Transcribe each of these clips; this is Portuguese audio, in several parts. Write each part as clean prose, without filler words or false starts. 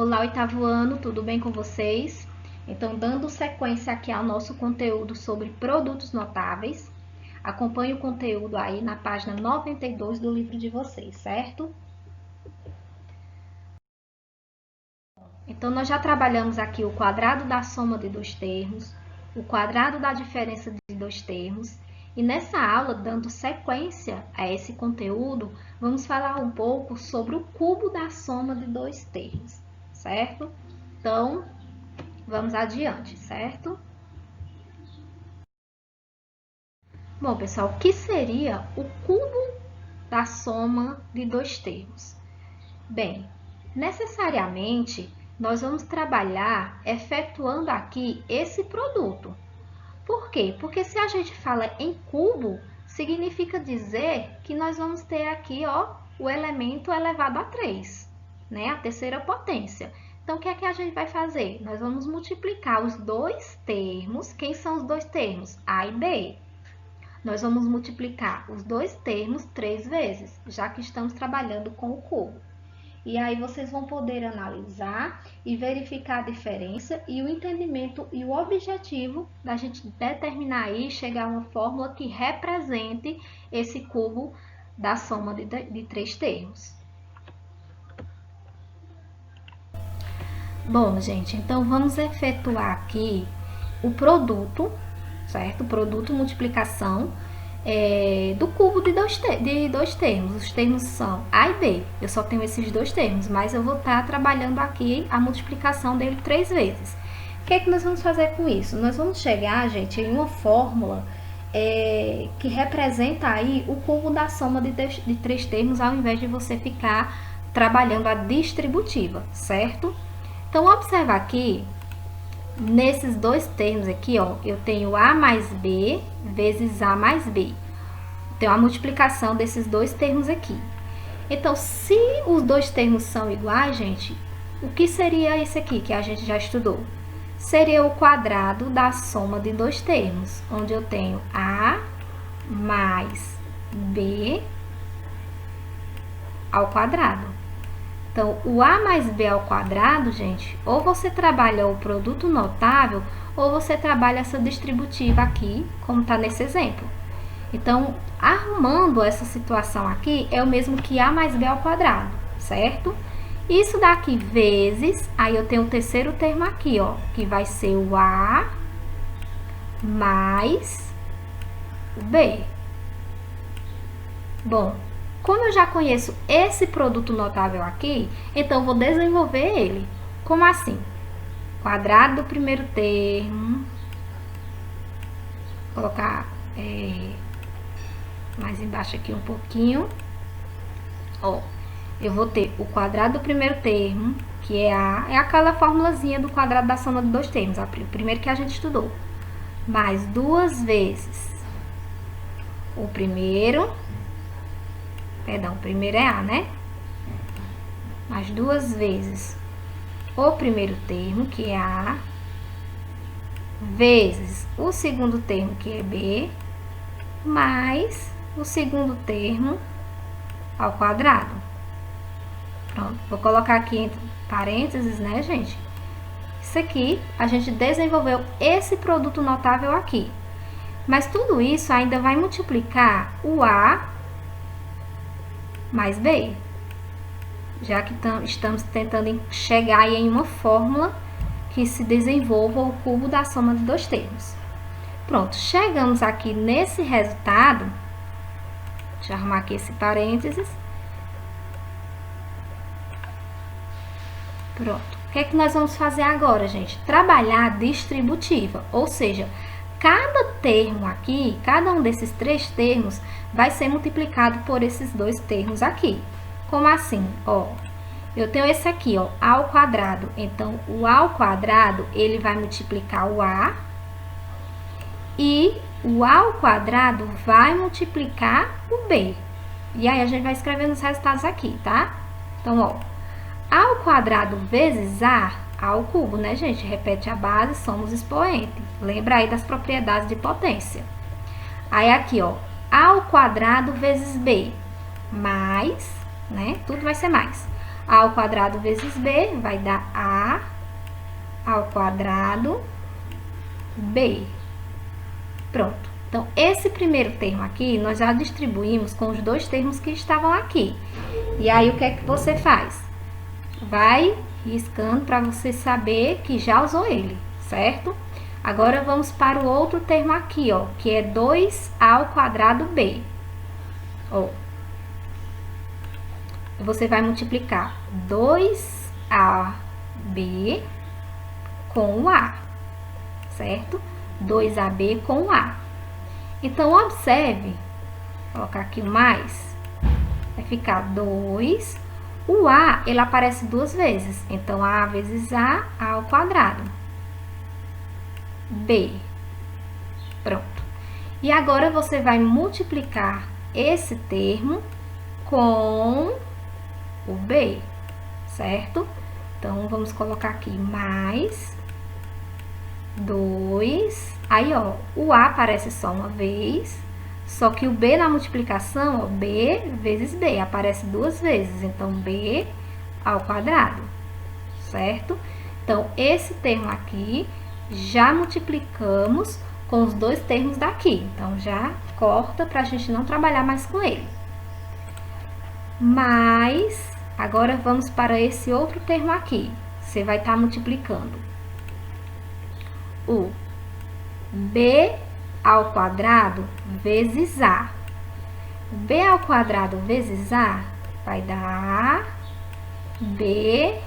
Olá, oitavo ano, tudo bem com vocês? Então, dando sequência aqui ao nosso conteúdo sobre produtos notáveis, acompanhe o conteúdo aí na página 92 do livro de vocês, certo? Então, nós já trabalhamos aqui o quadrado da soma de dois termos, o quadrado da diferença de dois termos, e nessa aula, dando sequência a esse conteúdo, vamos falar um pouco sobre o cubo da soma de dois termos, certo? Então, vamos adiante, certo? Bom, pessoal, o que seria o cubo da soma de dois termos? Bem, necessariamente, nós vamos trabalhar efetuando aqui esse produto. Por quê? Porque se a gente fala em cubo, significa dizer que nós vamos ter aqui, ó, o elemento elevado a 3, né? A terceira potência. Então, o que é que a gente vai fazer? Nós vamos multiplicar os dois termos. Quem são os dois termos? A e B. Nós vamos multiplicar os dois termos 3 vezes, já que estamos trabalhando com o cubo. E aí vocês vão poder analisar e verificar a diferença e o entendimento e o objetivo da gente determinar aí, chegar a uma fórmula que represente esse cubo da soma de 3 termos. Bom, gente, então vamos efetuar aqui o produto, certo? O produto multiplicação do cubo de dois termos. Os termos são A e B. Eu só tenho esses dois termos, mas eu vou estar trabalhando aqui a multiplicação dele 3 vezes. O que é que nós vamos fazer com isso? Nós vamos chegar, gente, em uma fórmula que representa aí o cubo da soma de 3 termos, ao invés de você ficar trabalhando a distributiva, certo? Então, observa aqui, nesses dois termos aqui, ó, eu tenho A mais B vezes A mais B. Tem a multiplicação desses dois termos aqui. Então, se os dois termos são iguais, gente, o que seria esse aqui que a gente já estudou? Seria o quadrado da soma de dois termos, onde eu tenho A mais B ao quadrado. Então, o A mais B ao quadrado, gente, ou você trabalha o produto notável, ou você trabalha essa distributiva aqui, como está nesse exemplo. Então, arrumando essa situação aqui, é o mesmo que A mais B ao quadrado, certo? Isso daqui vezes, aí eu tenho o terceiro termo aqui, ó, que vai ser o A mais o B. Bom, como eu já conheço esse produto notável aqui, então eu vou desenvolver ele. Como assim? Quadrado do primeiro termo. Vou colocar mais embaixo aqui um pouquinho. Ó, eu vou ter o quadrado do primeiro termo, que é aquela formulazinha do quadrado da soma de dois termos, o primeiro que a gente estudou. Mais 2 vezes o primeiro. Perdão, o primeiro é A, né? Mais 2 vezes o primeiro termo, que é A, vezes o segundo termo, que é B, mais o segundo termo ao quadrado. Pronto, vou colocar aqui entre parênteses, né, gente? Isso aqui, a gente desenvolveu esse produto notável aqui. Mas tudo isso ainda vai multiplicar o A mais B, já que estamos tentando chegar aí em uma fórmula que se desenvolva o cubo da soma de dois termos. Pronto, chegamos aqui nesse resultado. Deixa eu arrumar aqui esse parênteses. Pronto. O que é que nós vamos fazer agora, gente? Trabalhar a distributiva, ou seja, cada termo aqui, cada um desses 3 termos, vai ser multiplicado por esses 2 termos aqui. Como assim? Ó, eu tenho esse aqui, ó, A ao quadrado. Então, o A ao quadrado, ele vai multiplicar o A. E o A ao quadrado vai multiplicar o B. E aí, a gente vai escrevendo os resultados aqui, tá? Então, ó, A ao quadrado vezes A ao cubo, né, gente? Repete a base, somos expoente. Lembra aí das propriedades de potência. Aí, aqui, ó, A ao quadrado vezes B, mais, né? Tudo vai ser mais. A ao quadrado vezes B vai dar ao quadrado B. Pronto. Então, esse primeiro termo aqui, nós já distribuímos com os dois termos que estavam aqui. E aí, o que é que você faz? Vai riscando para você saber que já usou ele, certo? Agora, vamos para o outro termo aqui, ó, que é 2 ao quadrado B. Ó, você vai multiplicar 2AB com o A, certo? 2AB com o A. Então, observe, vou colocar aqui o mais, vai ficar 2. O A, ele aparece duas vezes, então A vezes A ao quadrado. B. Pronto. E agora você vai multiplicar esse termo com o B, certo? Então, vamos colocar aqui mais 2. Aí, ó, o A aparece só uma vez, só que o B na multiplicação, ó, B vezes B, aparece duas vezes. Então, B ao quadrado, certo? Então, esse termo aqui, já multiplicamos com os dois termos daqui. Então, já corta para a gente não trabalhar mais com ele. Mas, agora vamos para esse outro termo aqui. Você vai estar multiplicando o B ao quadrado vezes A. B ao quadrado vezes A vai dar B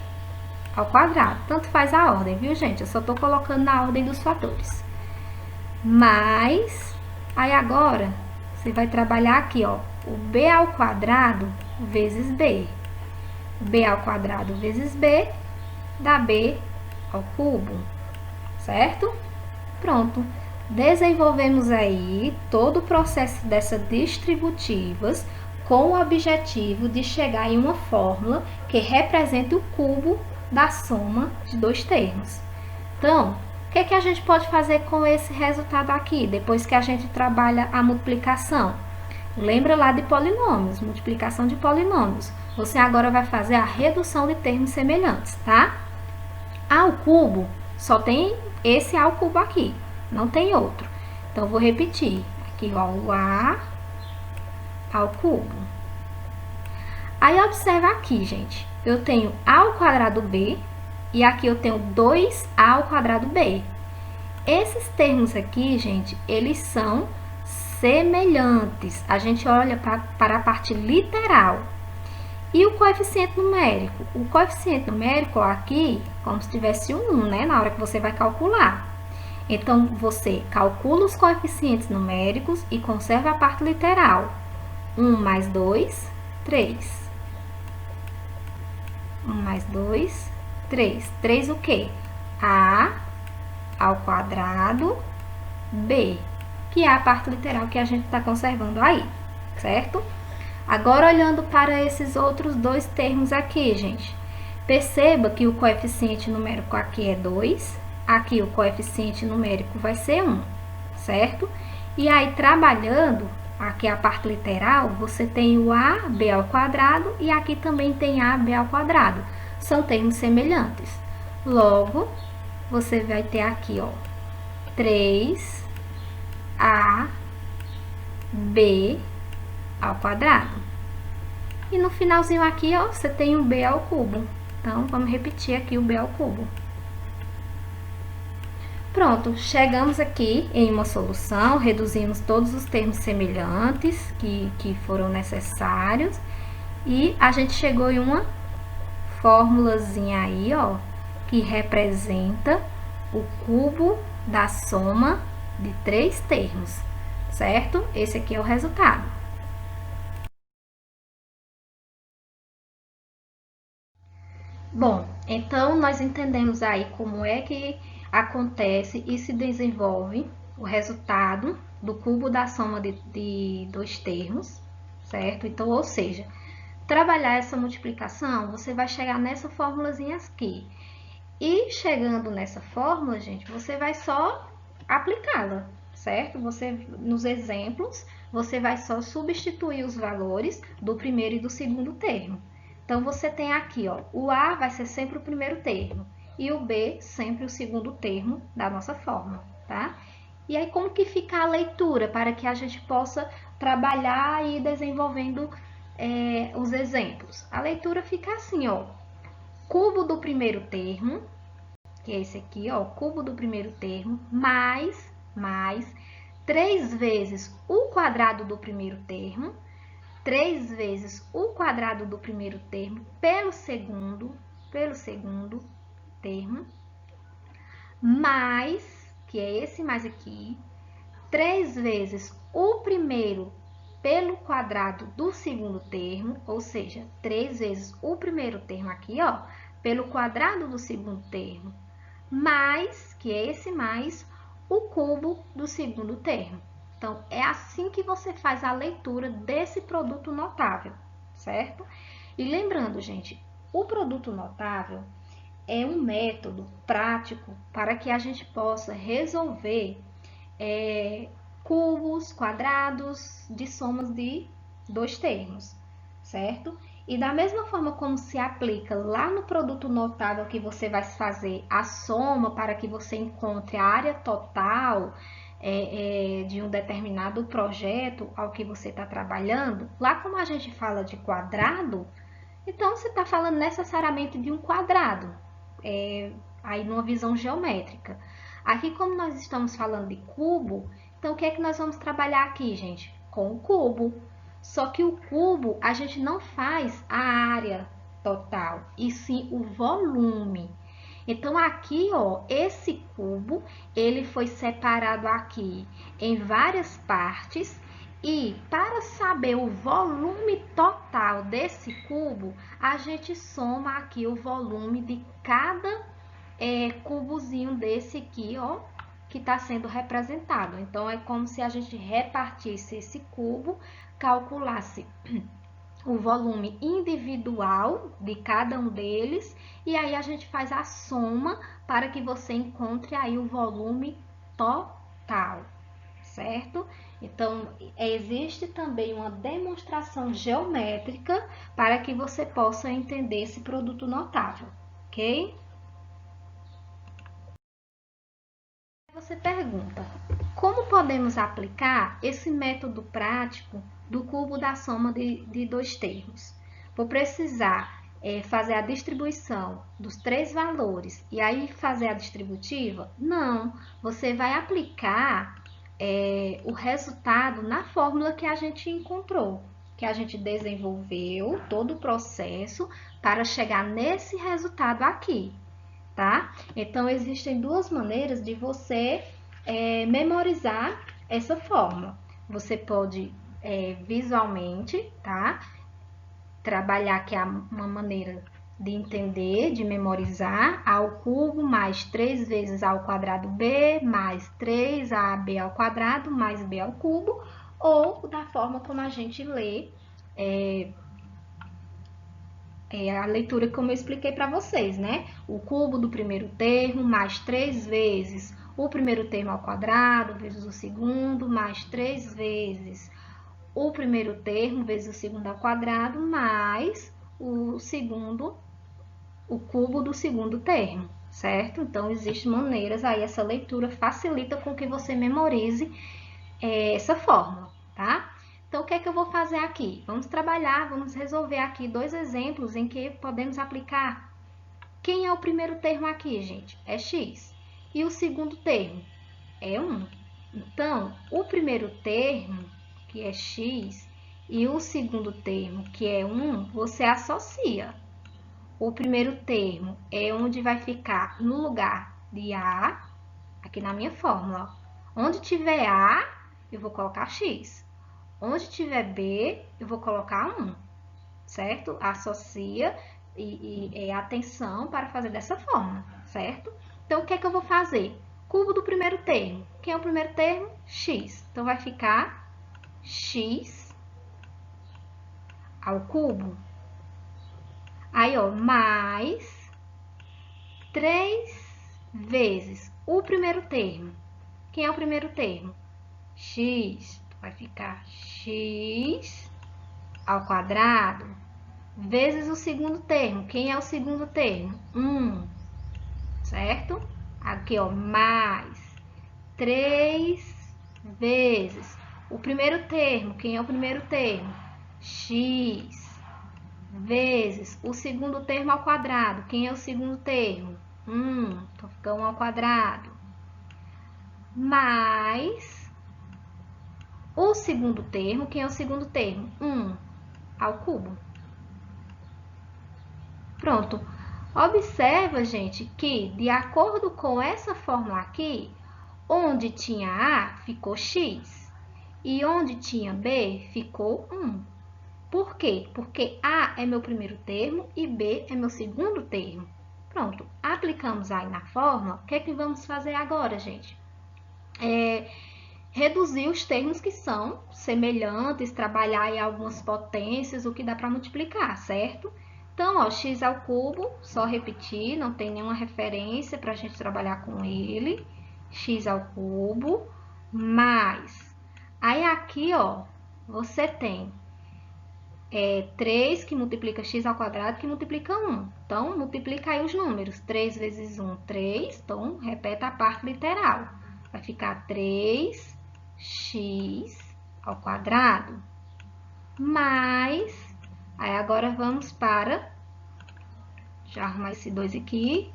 ao quadrado. Tanto faz a ordem, viu, gente? Eu só tô colocando na ordem dos fatores. Mas, aí agora, você vai trabalhar aqui, ó, o B ao quadrado vezes B. B ao quadrado vezes B dá B ao cubo, certo? Pronto. Desenvolvemos aí todo o processo dessas distributivas com o objetivo de chegar em uma fórmula que represente o cubo da soma de dois termos. Então, o que é que a gente pode fazer com esse resultado aqui, depois que a gente trabalha a multiplicação? Lembra lá de polinômios, multiplicação de polinômios. Você agora vai fazer a redução de termos semelhantes, tá? A ao cubo, só tem esse A ao cubo aqui, não tem outro. Então, vou repetir. Aqui, ó, o A ao cubo. Aí, observa aqui, gente. Eu tenho A ao quadrado B e aqui eu tenho 2A ao quadrado B. Esses termos aqui, gente, eles são semelhantes. A gente olha para a parte literal. E o coeficiente numérico? O coeficiente numérico, ó, aqui, como se tivesse um 1, né? Na hora que você vai calcular. Então, você calcula os coeficientes numéricos e conserva a parte literal. 1 mais 2, 3. 1 mais 2, 3. 3 o quê? A ao quadrado B, que é a parte literal que a gente está conservando aí, certo? Agora, olhando para esses outros dois termos aqui, gente. Perceba que o coeficiente numérico aqui é 2, aqui o coeficiente numérico vai ser 1, certo? E aí, trabalhando, aqui a parte literal, você tem o AB ao quadrado e aqui também tem AB ao quadrado. São termos semelhantes. Logo, você vai ter aqui, ó, 3AB ao quadrado. E no finalzinho aqui, ó, você tem o B ao cubo. Então, vamos repetir aqui o B ao cubo. Pronto, chegamos aqui em uma solução, reduzimos todos os termos semelhantes que foram necessários. E a gente chegou em uma fórmulazinha aí, ó, que representa o cubo da soma de três termos, certo? Esse aqui é o resultado. Bom, então nós entendemos aí como é que acontece e se desenvolve o resultado do cubo da soma de dois termos, certo? Então, ou seja, trabalhar essa multiplicação, você vai chegar nessa formulazinha aqui. E chegando nessa fórmula, gente, você vai só aplicá-la, certo? Você, nos exemplos, você vai só substituir os valores do primeiro e do segundo termo. Então, você tem aqui, ó, o A vai ser sempre o primeiro termo. e o b sempre o segundo termo da nossa fórmula, tá? E aí, como que fica a leitura para que a gente possa trabalhar e ir desenvolvendo os exemplos? A leitura fica assim, ó, cubo do primeiro termo, que é esse aqui, ó, cubo do primeiro termo, mais 3 vezes o quadrado do primeiro termo, 3 vezes o quadrado do primeiro termo pelo segundo termo, mais, que é esse mais aqui, 3 vezes o primeiro pelo quadrado do segundo termo, ou seja, 3 vezes o primeiro termo aqui, ó, pelo quadrado do segundo termo, mais, que é esse mais, o cubo do segundo termo. Então, é assim que você faz a leitura desse produto notável, certo? E lembrando, gente, o produto notável é um método prático para que a gente possa resolver cubos, quadrados de somas de dois termos, certo? E da mesma forma como se aplica lá no produto notável que você vai fazer a soma para que você encontre a área total de um determinado projeto ao que você está trabalhando, lá como a gente fala de quadrado, então você está falando necessariamente de um quadrado, aí numa visão geométrica. Aqui, como nós estamos falando de cubo, então o que é que nós vamos trabalhar aqui, gente? Com o cubo. Só que o cubo a gente não faz a área total, e sim o volume. Então aqui, ó, esse cubo, ele foi separado aqui em várias partes e para saber o volume total desse cubo, a gente soma aqui o volume de cada cubozinho desse aqui, ó, que está sendo representado. Então, é como se a gente repartisse esse cubo, calculasse o volume individual de cada um deles, e aí a gente faz a soma para que você encontre aí o volume total, certo? Então, existe também uma demonstração geométrica para que você possa entender esse produto notável, ok? Você pergunta, como podemos aplicar esse método prático do cubo da soma de dois termos? Vou precisar fazer a distribuição dos três valores e aí fazer a distributiva? Não, você vai aplicar o resultado na fórmula que a gente encontrou, que a gente desenvolveu todo o processo para chegar nesse resultado aqui, tá? Então, existem duas maneiras de você memorizar essa fórmula. Você pode visualmente, tá? Trabalhar que é uma maneira de entender, de memorizar, a ao cubo mais 3 vezes a ao quadrado b, mais 3ab ao quadrado, mais b ao cubo, ou da forma como a gente lê a leitura como eu expliquei para vocês, né? O cubo do primeiro termo mais 3 vezes o primeiro termo ao quadrado vezes o segundo, mais 3 vezes o primeiro termo vezes o segundo ao quadrado, mais o segundo, o cubo do segundo termo, certo? Então, existem maneiras aí, essa leitura facilita com que você memorize essa fórmula, tá? Então, o que é que eu vou fazer aqui? Vamos trabalhar, vamos resolver aqui dois exemplos em que podemos aplicar. Quem é o primeiro termo aqui, gente? É x. E o segundo termo? É 1. Então, o primeiro termo, que é x, e o segundo termo, que é 1, você associa. O primeiro termo é onde vai ficar no lugar de a, aqui na minha fórmula. Onde tiver a, eu vou colocar x. Onde tiver b, eu vou colocar 1, certo? Associa e atenção para fazer dessa forma, certo? Então, o que é que eu vou fazer? Cubo do primeiro termo. Quem é o primeiro termo? X. Então, vai ficar x ao cubo. Aí, ó, mais 3 vezes o primeiro termo. Quem é o primeiro termo? X. Vai ficar x ao quadrado vezes o segundo termo. Quem é o segundo termo? 1. certo? Aqui, ó, mais 3 vezes o primeiro termo. Quem é o primeiro termo? X vezes o segundo termo ao quadrado. Quem é o segundo termo? Então fica 1 ao quadrado. Mais o segundo termo. Quem é o segundo termo? 1 ao cubo. Pronto. Observa, gente, que de acordo com essa fórmula aqui, onde tinha A, ficou X. E onde tinha B, ficou 1. Por quê? Porque A é meu primeiro termo e B é meu segundo termo. Pronto, aplicamos aí na fórmula. O que é que vamos fazer agora, gente? Reduzir os termos que são semelhantes, trabalhar em algumas potências, o que dá para multiplicar, certo? Então, ó, x ao cubo, só repetir, não tem nenhuma referência para a gente trabalhar com ele. X ao cubo, mais. Aí aqui, ó, você tem 3 que multiplica x ao quadrado que multiplica 1. Então, multiplica aí os números. 3 vezes 1, 3. Então, repete a parte literal. Vai ficar 3x ao quadrado. Mais, aí agora vamos para, já arrumar esse 2 aqui.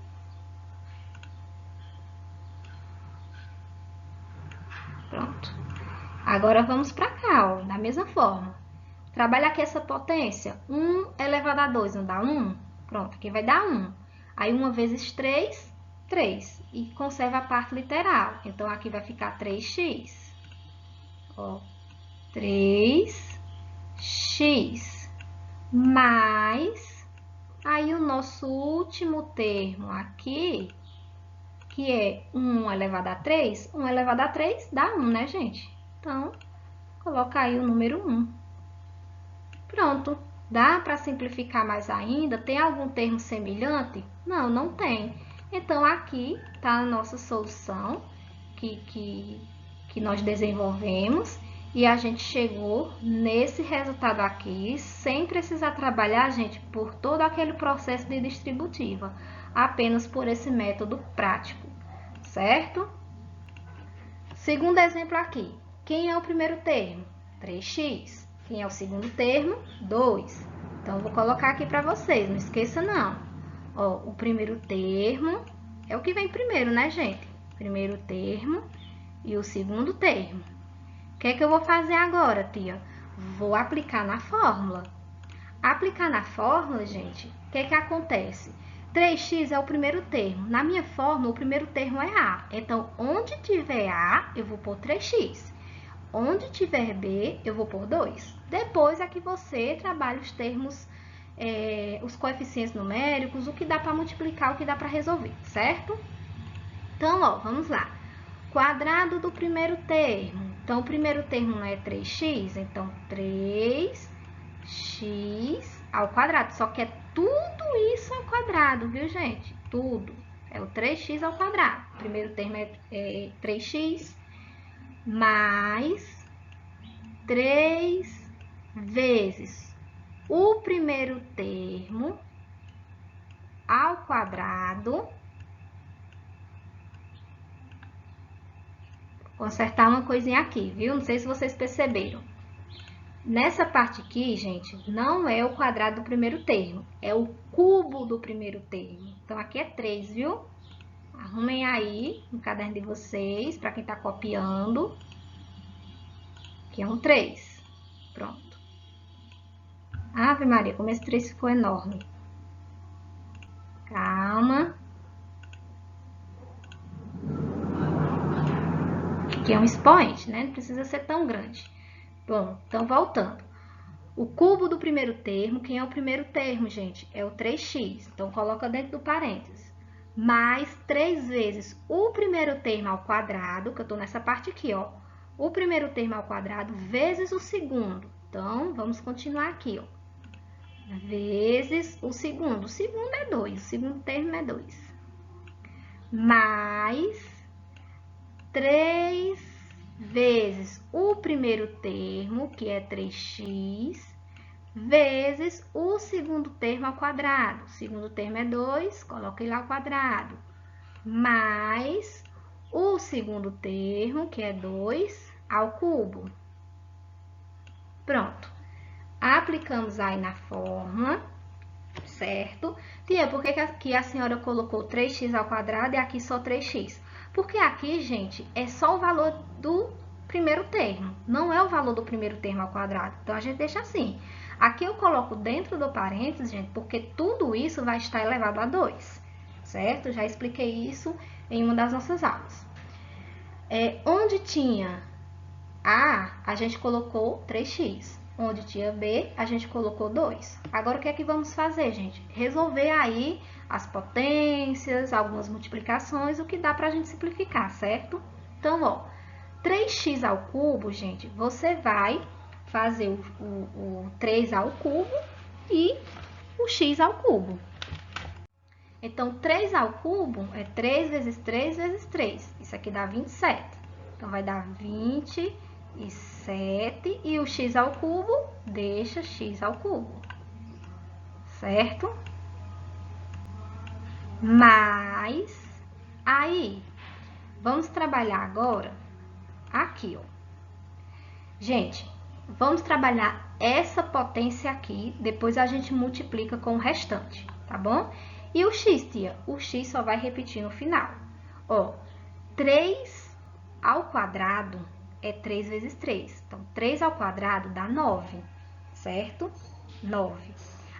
Pronto. Agora vamos para cá, ó, da mesma forma. Trabalha aqui essa potência. 1 elevado a 2 não dá 1? Pronto, aqui vai dar 1. Aí 1 vezes 3, 3. E conserva a parte literal. Então, aqui vai ficar 3x. Ó, 3x. Mais, aí o nosso último termo aqui, que é 1 elevado a 3. 1 elevado a 3 dá 1, né, gente? Então, coloca aí o número 1. Pronto. Dá para simplificar mais ainda? Tem algum termo semelhante? Não, não tem. Então, aqui está a nossa solução que nós desenvolvemos e a gente chegou nesse resultado aqui sem precisar trabalhar, gente, por todo aquele processo de distributiva, apenas por esse método prático, certo? Segundo exemplo aqui. Quem é o primeiro termo? 3x. Quem é o segundo termo? 2. Então, eu vou colocar aqui para vocês, não esqueça não. Ó, o primeiro termo é o que vem primeiro, né, gente? Primeiro termo e o segundo termo. O que é que eu vou fazer agora, tia? Vou aplicar na fórmula. Aplicar na fórmula, gente, o que é que acontece? 3x é o primeiro termo. Na minha fórmula, o primeiro termo é A. Então, onde tiver A, eu vou pôr 3x. Onde tiver B, eu vou pôr 2. Depois é que você trabalha os termos, os coeficientes numéricos, o que dá para multiplicar, o que dá para resolver, certo? Então, ó, vamos lá. Quadrado do primeiro termo. Então, o primeiro termo não é 3x, então 3x ao quadrado. Só que é tudo isso ao quadrado, viu, gente? Tudo. É o 3x ao quadrado. O primeiro termo é 3x mais 3 vezes o primeiro termo ao quadrado. Vou consertar uma coisinha aqui, viu? Não sei se vocês perceberam. Nessa parte aqui, gente, não é o quadrado do primeiro termo, é o cubo do primeiro termo. Então, aqui é 3, viu? Arrumem aí no caderno de vocês, para quem tá copiando. Aqui é um 3. Pronto. Ave Maria, como esse 3 ficou enorme. Calma. Aqui é um expoente, né? Não precisa ser tão grande. Bom, então voltando. O cubo do primeiro termo, quem é o primeiro termo, gente? É o 3x. Então, coloca dentro do parênteses. Mais 3 vezes o primeiro termo ao quadrado, que eu tô nessa parte aqui, ó. O primeiro termo ao quadrado vezes o segundo. Então, vamos continuar aqui, ó. Vezes o segundo. O segundo é 2, o segundo termo é 2. Mais 3 vezes o primeiro termo, que é 3x, vezes o segundo termo ao quadrado. O segundo termo é 2, coloquei lá ao quadrado. mais o segundo termo, que é 2 ao cubo. Pronto. Aplicamos aí na fórmula, certo? Tia, por que aqui a senhora colocou 3x ao quadrado e aqui só 3x? Porque aqui, gente, é só o valor do primeiro termo, não é o valor do primeiro termo ao quadrado. Então, a gente deixa assim. Aqui eu coloco dentro do parênteses, gente, porque tudo isso vai estar elevado a 2, certo? Já expliquei isso em uma das nossas aulas. Onde tinha A gente colocou 3x. Onde tinha B, a gente colocou 2. Agora, o que é que vamos fazer, gente? Resolver aí as potências, algumas multiplicações, o que dá pra gente simplificar, certo? Então, ó, 3x ao cubo, gente, você vai fazer o 3 ao cubo e o x ao cubo. Então, 3 ao cubo é 3 vezes 3 vezes 3. Isso aqui dá 27. Então, vai dar 27 e o x ao cubo deixa x ao cubo, certo? Mas, aí, vamos trabalhar agora aqui, ó. Gente, vamos trabalhar essa potência aqui, depois a gente multiplica com o restante, tá bom? E o x, tia? O x só vai repetir no final. Ó, 3 ao quadrado é 3 vezes 3. Então, 3 ao quadrado dá 9, certo? 9.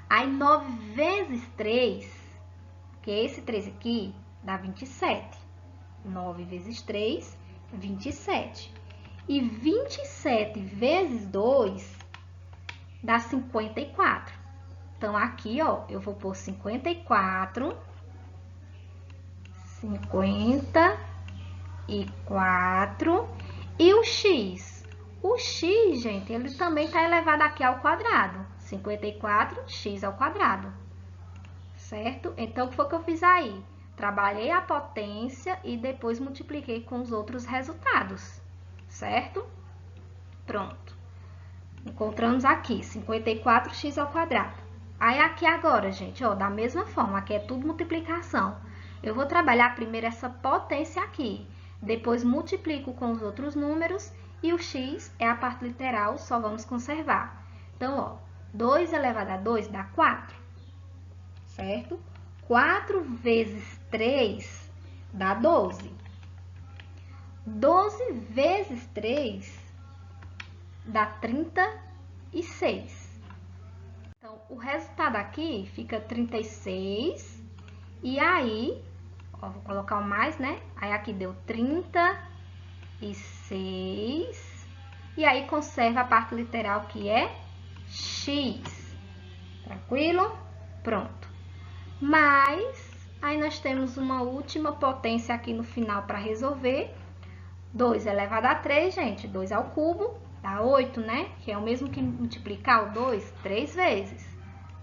Aí, 9 vezes 3, que é esse 3 aqui, dá 27. 9 vezes 3, 27. E 27 vezes 2 dá 54. Então, aqui, ó, eu vou pôr 54. 54. E o x? O x, gente, ele também está elevado aqui ao quadrado. 54x ao quadrado. Certo? Então, o que foi que eu fiz aí? Trabalhei a potência e depois multipliquei com os outros resultados. Certo? Pronto. Encontramos aqui 54x ao quadrado. Aí, aqui agora, gente, ó, da mesma forma, aqui é tudo multiplicação. Eu vou trabalhar primeiro essa potência aqui. Depois multiplico com os outros números e o x é a parte literal, só vamos conservar. Então, ó, 2 elevado a 2 dá 4, certo? 4 vezes 3 dá 12. 12 vezes 3 dá 36. Então, o resultado aqui fica 36 e aí... Ó, vou colocar o mais, né? Aí, aqui deu 36. E aí, conserva a parte literal, que é x. Tranquilo? Pronto. Mas, aí nós temos uma última potência aqui no final para resolver. 2 elevado a 3, gente. 2 ao cubo dá 8, né? Que é o mesmo que multiplicar o 2 3 vezes.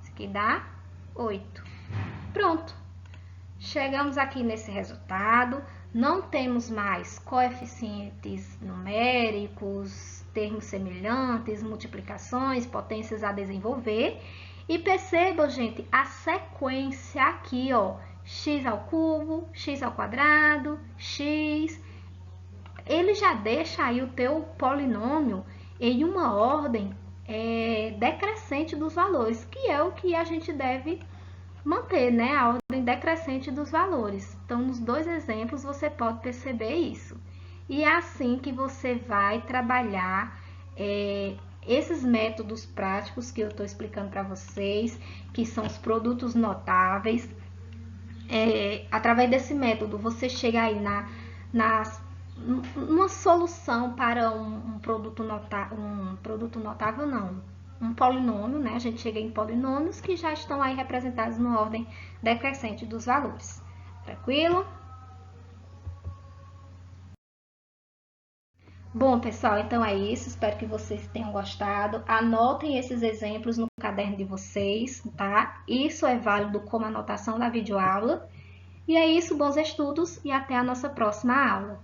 Isso aqui dá 8. Pronto. Chegamos aqui nesse resultado, não temos mais coeficientes numéricos, termos semelhantes, multiplicações, potências a desenvolver. E percebam, gente, a sequência aqui, ó, x ao cubo, x ao quadrado, x. Ele já deixa aí o teu polinômio em uma ordem decrescente dos valores, que é o que a gente deve manter, né, a ordem decrescente dos valores. Então, nos dois exemplos, você pode perceber isso. E é assim que você vai trabalhar esses métodos práticos que eu estou explicando para vocês, que são os produtos notáveis. Através desse método, você chega aí numa solução para um produto notável, não. Um polinômio, né? A gente chega em polinômios que já estão aí representados na ordem decrescente dos valores. Tranquilo? Bom, pessoal, então é isso. Espero que vocês tenham gostado. Anotem esses exemplos no caderno de vocês, tá? Isso é válido como anotação da videoaula. E é isso, bons estudos e até a nossa próxima aula.